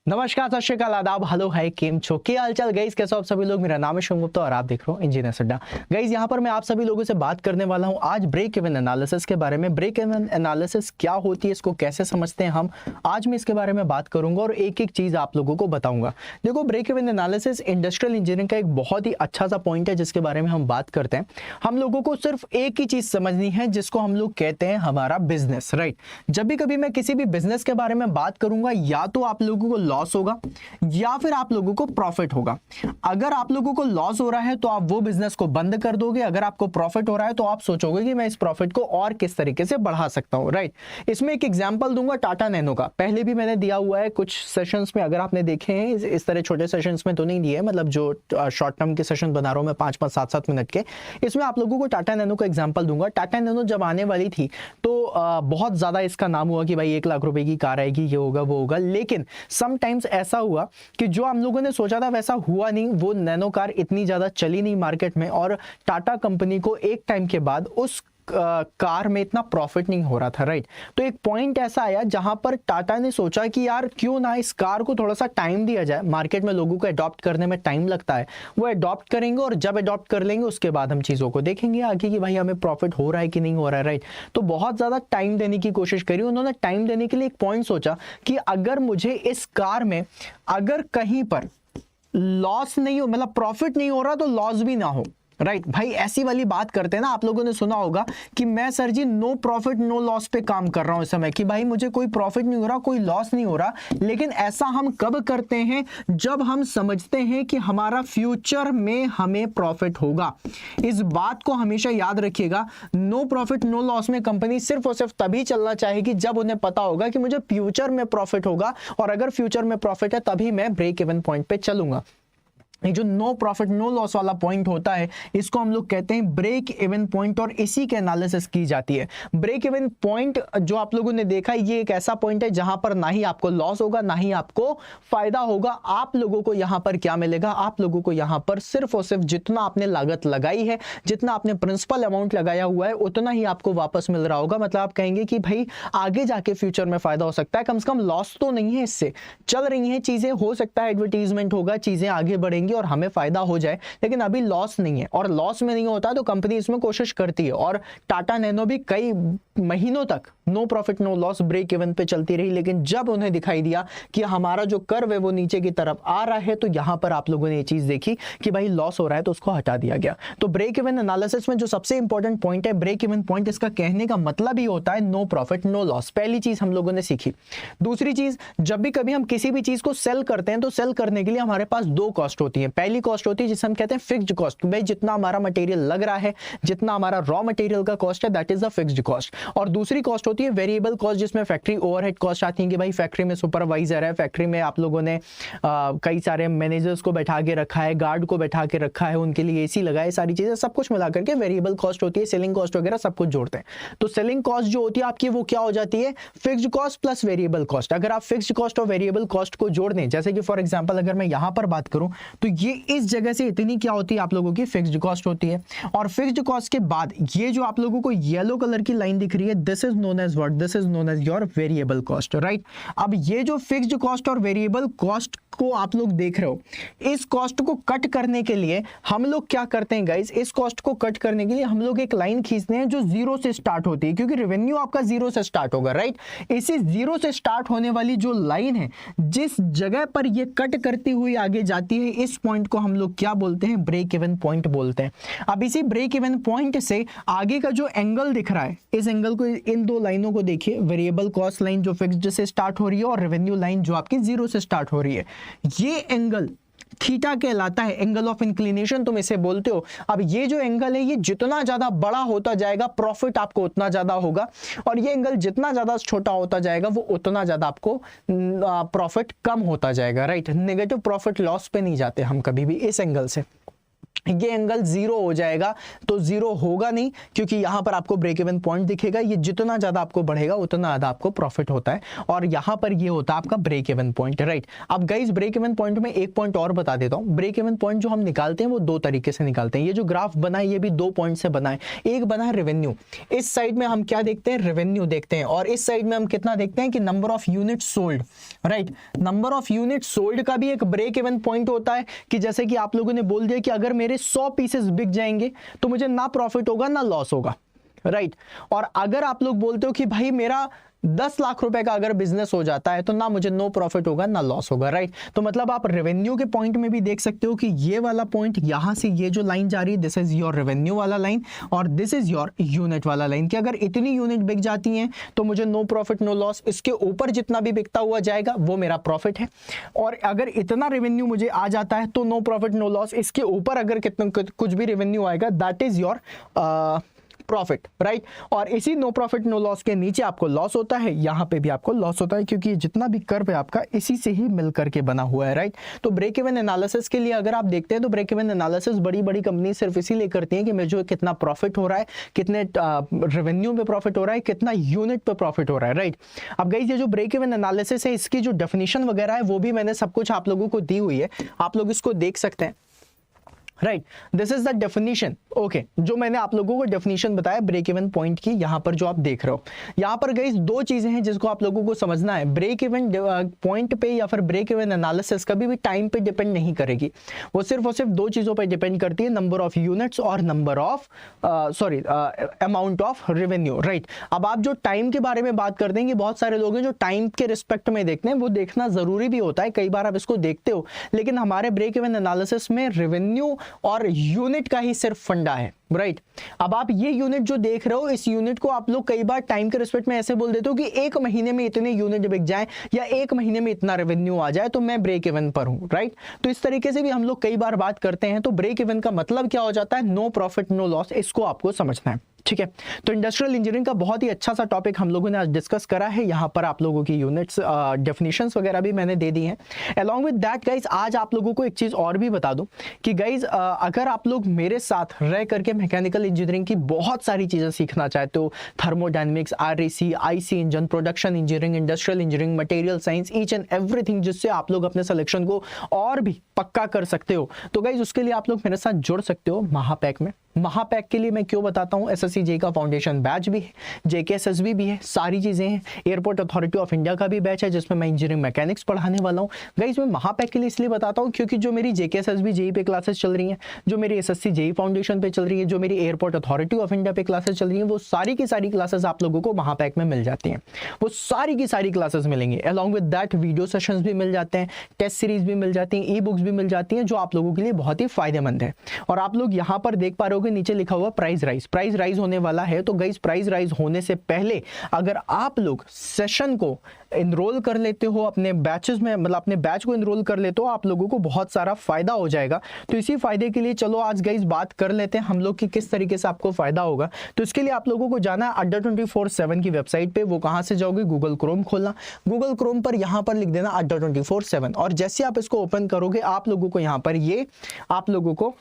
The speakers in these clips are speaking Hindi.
नमस्कार, सत श्री अकाल, आदाब, हेलो, हाय, केम छो, क्या हालचाल गाइस, कैसे हो आप सभी लोग। मेरा नाम है शुभ गुप्ता और आप देख रहे हो इंजीनियर अड्डा। गाइस यहाँ पर मैं आप सभी लोगों से बात करने वाला हूँ आज ब्रेक इवन एनालिसिस के बारे में। ब्रेक इवन एनालिसिस क्या होती है, इसको कैसे समझते हैं हम, आज मैं इसके बारे में बात करूंगा और एक एक चीज आप लोगों को बताऊंगा। देखो, break even analysis industrial engineering का एक बहुत ही अच्छा सा पॉइंट है जिसके बारे में हम बात करते हैं। हम लोगों को सिर्फ एक ही चीज समझनी है जिसको हम लोग कहते हैं हमारा बिजनेस, राइट। जब भी कभी मैं किसी भी बिजनेस के बारे में बात करूंगा, या तो आप लोगों को लॉस होगा या फिर आप लोगों को प्रॉफिट होगा। अगर आप लोगों को लॉस हो रहा है तो आप वो बिजनेस को बंद कर दोगे, अगर आपको प्रॉफिट हो रहा है तो आप सोचोगे कि मैं इस प्रॉफिट को और किस तरीके से बढ़ा सकता हूं, राइट। इसमें एक एग्जांपल दूंगा टाटा नैनो का, पहले भी मैंने दिया हुआ है कुछ सेशंस में, अगर आपने देखे हैं इस तरह छोटे सेशंस में तो नहीं दिए, मतलब जो शॉर्ट टर्म के सेशन बना रहा हूं मैं 5-5, 7-7 मिनट के, इसमें आप लोगों को टाटा नैनो का एग्जांपल दूंगा। टाटा नैनो जब आने वाली थी तो बहुत ज्यादा इसका नाम हुआ कि भाई 1 लाख रुपए की कार आएगी, ये होगा वो होगा, लेकिन समटाइम्स ऐसा हुआ कि जो हम लोगों ने सोचा था वैसा हुआ नहीं। वो नैनो कार इतनी ज्यादा चली नहीं मार्केट में और टाटा कंपनी को एक टाइम के बाद उस कार में इतना प्रॉफिट नहीं हो रहा था, राइट। तो एक पॉइंट ऐसा आया जहां पर टाटा ने सोचा कि यार क्यों ना इस कार को थोड़ा सा टाइम दिया जाए, मार्केट में लोगों को अडॉप्ट करने में टाइम लगता है, वो अडॉप्ट करेंगे और जब अडॉप्ट कर लेंगे उसके बाद हम चीजों को देखेंगे आगे कि भाई हमें प्रॉफिट हो रहा है कि नहीं हो रहा है, राइट। तो बहुत ज्यादा टाइम देने की कोशिश करी उन्होंने। टाइम देने के लिए एक पॉइंट सोचा कि अगर मुझे इस कार में अगर कहीं पर लॉस नहीं हो, मतलब प्रॉफिट नहीं हो रहा तो लॉस भी ना हो, राइट भाई। ऐसी वाली बात करते हैं ना, आप लोगों ने सुना होगा कि मैं सर जी नो प्रॉफिट नो लॉस पे काम कर रहा हूं इस समय, कि भाई मुझे कोई प्रॉफिट नहीं हो रहा, कोई लॉस नहीं हो रहा। लेकिन ऐसा हम कब करते हैं, जब हम समझते हैं कि हमारा फ्यूचर में हमें प्रॉफिट होगा। इस बात को हमेशा याद रखिएगा, नो प्रॉफिट नो लॉस में कंपनी सिर्फ और सिर्फ तभी चलना चाहेगी जब उन्हें पता होगा कि मुझे फ्यूचर में प्रॉफिट होगा, और अगर फ्यूचर में प्रॉफिट है तभी मैं ब्रेक इवन पॉइंट पे चलूंगा। ये जो नो प्रॉफिट नो लॉस वाला पॉइंट होता है, इसको हम लोग कहते हैं ब्रेक इवन पॉइंट, और इसी के एनालिसिस की जाती है। ब्रेक इवन पॉइंट जो आप लोगों ने देखा, ये एक ऐसा पॉइंट है जहां पर ना ही आपको लॉस होगा ना ही आपको फायदा होगा। आप लोगों को यहां पर क्या मिलेगा, आप लोगों को यहां पर सिर्फ और सिर्फ जितना आपने लागत लगाई है, जितना आपने प्रिंसिपल अमाउंट लगाया हुआ है, उतना ही आपको वापस मिल रहा होगा। मतलब आप कहेंगे कि भाई आगे जाके फ्यूचर में फायदा हो सकता है, कम से कम लॉस तो नहीं है, इससे चल रही है चीजें, हो सकता है एडवर्टीजमेंट होगा, चीजें आगे बढ़ेंगी और हमें फायदा हो जाए, लेकिन अभी लॉस नहीं है। और लॉस में नहीं होता तो कंपनी इसमें कोशिश करती है, और टाटा नैनो भी कई महीनों तक no profit no loss break even पे चलती रही। लेकिन जब उन्हें दिखाई दिया कि हमारा जो कर्व है वो नीचे की तरफ आ रहा है, तो यहां पर आप लोगों ने ये चीज देखी कि भाई लॉस हो रहा है, तो उसको हटा दिया गया। तो ब्रेक इवन एनालिसिस में जो सबसे इंपॉर्टेंट पॉइंट है ब्रेक इवन पॉइंट, इसका कहने का मतलब ही होता है नो प्रॉफिट नो लॉस। पहली चीज हम लोगों ने सीखी। दूसरी चीज, जब भी कभी हम किसी भी चीज को सेल करते हैं तो सेल करने के लिए हमारे पास 2 कॉस्ट होती है। पहली कॉस्ट होती है जिसे हम कहते हैं फिक्स्ड कॉस्ट, भाई जितना हमारा मटेरियल लग रहा है, जितना हमारा रॉ मटेरियल का कॉस्ट है, that is the fixed cost. और दूसरी कॉस्ट होती है वेरिएबल कॉस्ट, जिसमें फैक्ट्री ओवरहेड कॉस्ट आती है कि भाई फैक्ट्री में सुपरवाइजर है, फैक्ट्री में आप लोगों ने कई सारे मैनेजर्स को बैठा के रखा है, गार्ड को बैठा के रखा है, उनके लिए एसी लगाए, सारी चीजें सब कुछ मिला करके वेरिएबल कॉस्ट होती है। सेलिंग कॉस्ट वगैरह सब कुछ जोड़ते हैं, तो सेलिंग कॉस्ट जो होती है आपकी वो क्या हो जाती है, fixed cost plus variable cost. अगर आप फिक्स्ड कॉस्ट और वेरिएबल कॉस्ट को जोड़ दें, जैसे कि फॉर एग्जांपल अगर मैं यहां पर बात करूं तो ये इस जगह से इतनी क्या होती है आप लोगों की फिक्स्ड कॉस्ट होती है। और फिक्स्ड कॉस्ट के बाद ये जो आप लोगों को येलो कलर की लाइन दिख रही है, this is known as what, this is known as your variable cost, right. अब ये जो फिक्स्ड कॉस्ट और वेरिएबल कॉस्ट को आप लोग देख रहे हो, इस कॉस्ट को कट करने के लिए हम लोग क्या करते हैं गाइस, इस कॉस्ट को कट करने के लिए हम लोग एक लाइन खींचते हैं जो 0 से स्टार्ट होती है, क्योंकि रेवेन्यू आपका 0 से स्टार्ट होगा, राइट। इसी 0 से स्टार्ट होने वाली जो लाइन है, जिस जगह पर ये कट करती हुई आगे जाती है, इस पॉइंट को हम लोग क्या बोलते हैं, ब्रेक इवन पॉइंट बोलते हैं। अब इसी ब्रेक इवन पॉइंट से आगे का जो एंगल दिख रहा है, इस एंगल को, इन 2 लाइनों को देखिए, वेरिएबल कॉस्ट लाइन जो फिक्स्ड से स्टार्ट हो रही है और रेवेन्यू लाइन जो आपकी 0 से स्टार्ट हो रही है, ये एंगल थीटा कहलाता है, एंगल ऑफ इंक्लिनेशन तुम इसे बोलते हो। अब ये जो एंगल है, ये जितना ज्यादा बड़ा होता जाएगा प्रॉफिट आपको उतना ज्यादा होगा, और ये एंगल जितना ज्यादा छोटा होता जाएगा वो उतना ज्यादा आपको प्रॉफिट कम होता जाएगा, राइट। नेगेटिव प्रॉफिट लॉस पे नहीं जाते हम कभी भी इस एंगल से। ये एंगल जीरो हो जाएगा, तो जीरो होगा नहीं क्योंकि यहां पर आपको ब्रेक इवन पॉइंट दिखेगा। ये जितना ज्यादा आपको बढ़ेगा उतना ज्यादा आपको प्रॉफिट होता है, और यहां पर ये होता है आपका ब्रेक इवन पॉइंट, राइट। अब गाइस ब्रेक इवन पॉइंट में एक पॉइंट और बता देता हूं। ब्रेक इवन पॉइंट जो हम निकालते हैं वो दो तरीके से निकालते हैं। ये जो ग्राफ बना है ये भी दो पॉइंट से बना है। एक बना है रेवेन्यू, इस साइड में हम क्या देखते हैं, रेवेन्यू देखते हैं, और इस साइड में हम कितना देखते हैं कि number of unit sold, right. Number of unit sold का भी एक ब्रेक इवन पॉइंट होता है कि जैसे कि आप लोगों ने बोल दिया कि अगर मेरे 100 पीसेस बिक जाएंगे तो मुझे ना प्रॉफिट होगा ना लॉस होगा, राइट। और अगर आप लोग बोलते हो कि भाई मेरा 10 लाख रुपए का अगर बिजनेस हो जाता है तो ना मुझे नो प्रॉफिट होगा ना लॉस होगा, राइट। तो मतलब आप रेवेन्यू के पॉइंट में भी देख सकते हो कि ये वाला पॉइंट, यहां से ये जो लाइन जा रही है दिस इज योर रेवेन्यू वाला लाइन, और दिस इज योर यूनिट वाला लाइन, कि अगर इतनी यूनिट बिक जाती हैं तो मुझे नो प्रॉफिट नो लॉस, इसके ऊपर जितना भी बिकता हुआ जाएगा वो मेरा प्रॉफिट है। और अगर इतना रेवेन्यू मुझे आ जाता है तो नो प्रॉफिट नो लॉस, इसके ऊपर अगर कितना कुछ भी रेवेन्यू आएगा that is your profit, right. और इसी नो प्रॉफिट नो लॉस के नीचे आपको लॉस होता है, यहां पे भी आपको लॉस होता है, क्योंकि जितना भी कर्व है आपका इसी से ही मिल करके बना हुआ है, राइट। तो ब्रेक इवन एनालिसिस के लिए अगर आप देखते हैं तो ब्रेक इवन एनालिसिस बड़ी बड़ी कंपनी सिर्फ इसीलिए करती हैं कि मुझे कितना प्रॉफिट हो रहा है, कितने रेवेन्यू पे प्रॉफिट हो रहा है, कितना यूनिट पे प्रॉफिट हो रहा है, राइट। अब गाइस ये जो ब्रेक इवन एनालिसिस है इसकी जो डेफिनेशन वगैरह है वो भी मैंने सब कुछ आप लोगों को दी हुई है, आप लोग इसको देख सकते हैं, right. This is the definition, okay. जो मैंने आप लोगों को डेफिनेशन बताया ब्रेक इवन पॉइंट की, यहां पर जो आप देख रहे हो, यहां पर गाइस दो चीजें हैं जिसको आप लोगों को समझना है। ब्रेक इवन पॉइंट पे या फिर ब्रेक इवन एनालिसिस कभी भी टाइम पे डिपेंड नहीं करेगी, वो सिर्फ और सिर्फ दो चीजों पर डिपेंड करती है, नंबर ऑफ यूनिट्स और number of amount of revenue, right. अब आप जो टाइम के बारे में बात कर देंगे, बहुत सारे लोग हैं जो टाइम के रिस्पेक्ट में देखते हैं, वो देखना जरूरी भी होता है, कई बार आप इसको देखते हो, लेकिन हमारे ब्रेक इवन एनालिसिस में रेवेन्यू और यूनिट का ही सिर्फ फंडा है, राइट। अब आप ये यूनिट जो देख रहे हो, इस यूनिट को आप लोग कई बार टाइम के रिस्पेक्ट में ऐसे बोल देते हो कि एक महीने में इतने यूनिट बिक जाए या एक महीने में इतना रेवेन्यू आ जाए तो मैं ब्रेक इवन पर हूं, राइट। तो इस तरीके से भी हम लोग कई बार बात करते हैं। तो ब्रेक इवन का मतलब क्या हो जाता है, नो प्रॉफिट नो लॉस, इसको आपको समझना है, ठीक है। तो इंडस्ट्रियल इंजीनियरिंग का बहुत ही अच्छा सा टॉपिक हम लोगों ने आज डिस्कस करा है। यहाँ पर आप लोगों की यूनिट्स डेफिनेशंस वगैरह भी मैंने दे दी हैं। अलॉन्ग विद दैट गाइज आज आप लोगों को एक चीज़ और भी बता दूं कि गाइज अगर आप लोग मेरे साथ रह करके मैकेनिकल इंजीनियरिंग की बहुत सारी चीज़ें सीखना चाहते हो, thermodynamics, RAC, IC engine, production engineering, industrial engineering, material science, each and everything, जिससे आप लोग अपने सिलेक्शन को और भी पक्का कर सकते हो, तो गाइज उसके लिए आप लोग मेरे साथ जुड़ सकते हो महापैक में। महापैक के लिए मैं क्यों बताता हूँ, एसएससी जेई का फाउंडेशन बैच भी है, जेकेएसएसबी भी है, सारी चीज़ें हैं। एयरपोर्ट अथॉरिटी ऑफ इंडिया का भी बैच है जिसमें मैं इंजीनियरिंग मैकेनिक्स पढ़ाने वाला हूँ। गाइस मैं महापैक के लिए इसलिए बताता हूँ क्योंकि जो मेरी जेकेएसएसबी जेई पे क्लासेस चल रही हैं, जो मेरी एसएससी जेई फाउंडेशन पे चल रही है, जो मेरी एयरपोर्ट अथॉरिटी ऑफ इंडिया पे क्लासेस चल रही हैं, वो सारी की सारी क्लासेस आप लोगों को महापैक में मिल जाती हैं। वो सारी की सारी क्लासेस मिलेंगी। Along with that video sessions भी मिल जाते हैं, टेस्ट सीरीज भी मिल जाती हैं, ई बुक्स भी मिल जाती हैं, जो आप लोगों के लिए बहुत ही फायदेमंद है। और आप लोग यहाँ पर देख पा रहे हो कि नीचे लिखा हुआ प्राइस राइज होने वाला है। तो गाइस प्राइस राइज होने से पहले अगर आप लोग सेशन को एनरोल कर लेते हो अपने बैचेस में, मतलब अपने बैच को एनरोल कर लेते हो, आप लोगों को बहुत सारा फायदा हो जाएगा। तो इसी फायदे के लिए चलो आज गाइस बात कर लेते हैं हम लोग कि किस तरीके से आपको फायदा होगा। तो इसके लिए आप लोगों को जाना है अड्डा 24/7 की वेबसाइट पे। वो कहां से जाओगे, गूगल क्रोम खोलना, गूगल क्रोम पर यहां पर लिख देना अड्डा 24/7, और जैसे आप इसको ओपन करोगे आप लोगों को यहां पर ये आप लोगों को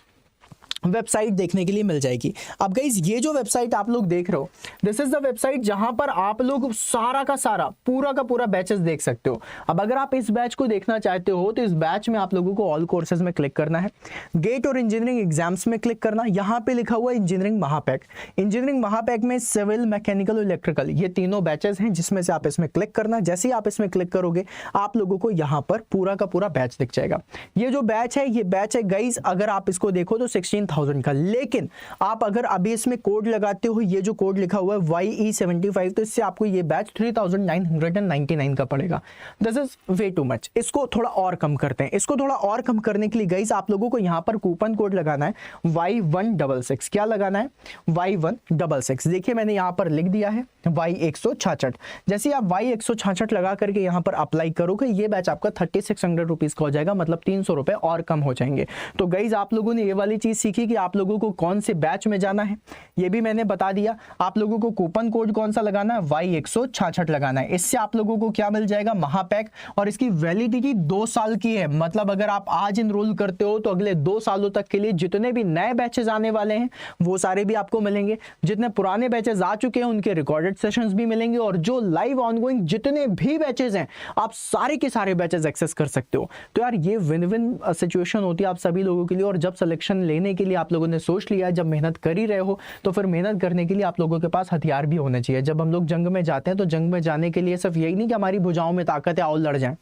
वेबसाइट देखने के लिए मिल जाएगी। अब गाइस ये जो वेबसाइट आप लोग देख रहे हो, दिस इज द वेबसाइट जहां पर आप लोग सारा का सारा पूरा का पूरा बैचेस देख सकते हो। अब अगर आप इस बैच को देखना चाहते हो तो इस बैच में आप लोगों को ऑल कोर्सेज में क्लिक करना है, गेट और इंजीनियरिंग एग्जाम्स में क्लिक करना। यहाँ पे लिखा हुआ है इंजीनियरिंग महापैक। इंजीनियरिंग महापैक में सिविल, मैकेनिकल और इलेक्ट्रिकल ये तीनों बैचेस हैं, जिसमें से आप इसमें क्लिक करना। जैसे ही आप इसमें क्लिक करोगे आप लोगों को यहाँ पर पूरा का पूरा बैच दिख जाएगा। ये जो बैच है ये बैच है गाइस, अगर आप इसको देखो तो 16,000 का, लेकिन आप अगर अभी इसमें कोड लगाते हो, ये जो कोड लिखा हुआ है YE75, तो इससे आपको ये बैच 3,999 का पड़ेगा। This is way too much. इसको थोड़ा और कम करते हैं। इसको थोड़ा और कम करने के लिए गाइस आप लोगों को यहाँ पर कूपन कोड लगाना है Y166। क्या लगाना है, Y166। देखिए मैंने यहाँ पर लिख दिया है Y166। जैसे ही आप Y166 लगा करके यहाँ पर अप्लाई करोगे, ये बैच आपका 3600 रुपीज का हो जाएगा, मतलब 300 रुपए और कम हो जाएंगे। तो गाइस आप लोगों ने ये वाली चीज सीखी देखिए कि आप लोगों को कौन से बैच में जाना है, ये भी मैंने बता दिया। आप लोगों को कूपन कोड कौन सा लगाना है, Y166 लगाना है। इससे आप लोगों को क्या मिल जाएगा, महापैक, और इसकी वैलिडिटी 2 साल की है। मतलब अगर आप आज इनरोल करते हो तो अगले 2 सालों तक के लिए जितने भी नए बैचेज आने वाले हैं वो सारे भी आपको मिलेंगे। जितने पुराने बैचेज आ चुके हैं उनके रिकॉर्डेड सेशंस भी मिलेंगे, और जो लाइव ऑनगोइंग जितने भी बैचेज हैं आप सारे के सारे बैचेज एक्सेस कर सकते हो। तो यार ये विन विन सिचुएशन होती है आप सभी लोगों के लिए। और जब सिलेक्शन लेने के लिए आप लोगों ने सोच लिया, जब मेहनत कर ही रहे हो, तो फिर मेहनत करने के लिए आप लोगों के पास हथियार भी होने चाहिए। जब हम लोग जंग में जाते हैं तो जंग में जाने के लिए सिर्फ यही नहीं कि हमारी भुजाओं में ताकत है, आओ लड़ जाएं,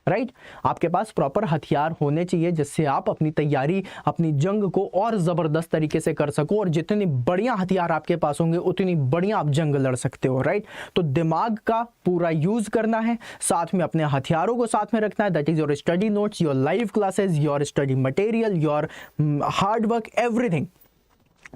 राइट। आपके पास प्रॉपर हथियार होने चाहिए जिससे आप अपनी तैयारी, अपनी जंग को और जबरदस्त तरीके से कर सको। और जितनी बढ़िया हथियार आपके पास होंगे उतनी बढ़िया आप जंग लड़ सकते हो, राइट। तो दिमाग का पूरा यूज करना है, साथ में अपने हथियारों को साथ में रखना है। That is your study notes, your live classes, your study material, your hard work, everything.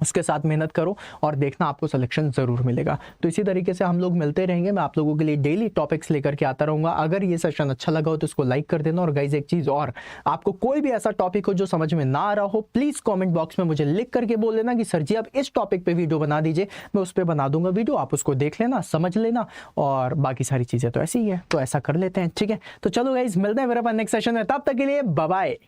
उसके साथ मेहनत करो और देखना आपको सिलेक्शन जरूर मिलेगा। तो इसी तरीके से हम लोग मिलते रहेंगे। मैं आप लोगों के लिए डेली टॉपिक्स लेकर के आता रहूंगा। अगर ये सेशन अच्छा लगा हो तो इसको लाइक कर देना। और गाइज एक चीज और, आपको कोई भी ऐसा टॉपिक हो जो समझ में ना आ रहा हो, प्लीज कमेंट बॉक्स में मुझे लिख करके बोल देना कि सर जी आप इस टॉपिक पे वीडियो बना दीजिए, मैं उस पर बना दूंगा वीडियो। आप उसको देख लेना, समझ लेना, और बाकी सारी चीजें तो ऐसी ही है, तो ऐसा कर लेते हैं, ठीक है। तो चलो गाइज मिलते हैं मेरे पास नेक्स्ट सेशन में, तब तक के लिए बाय बाय।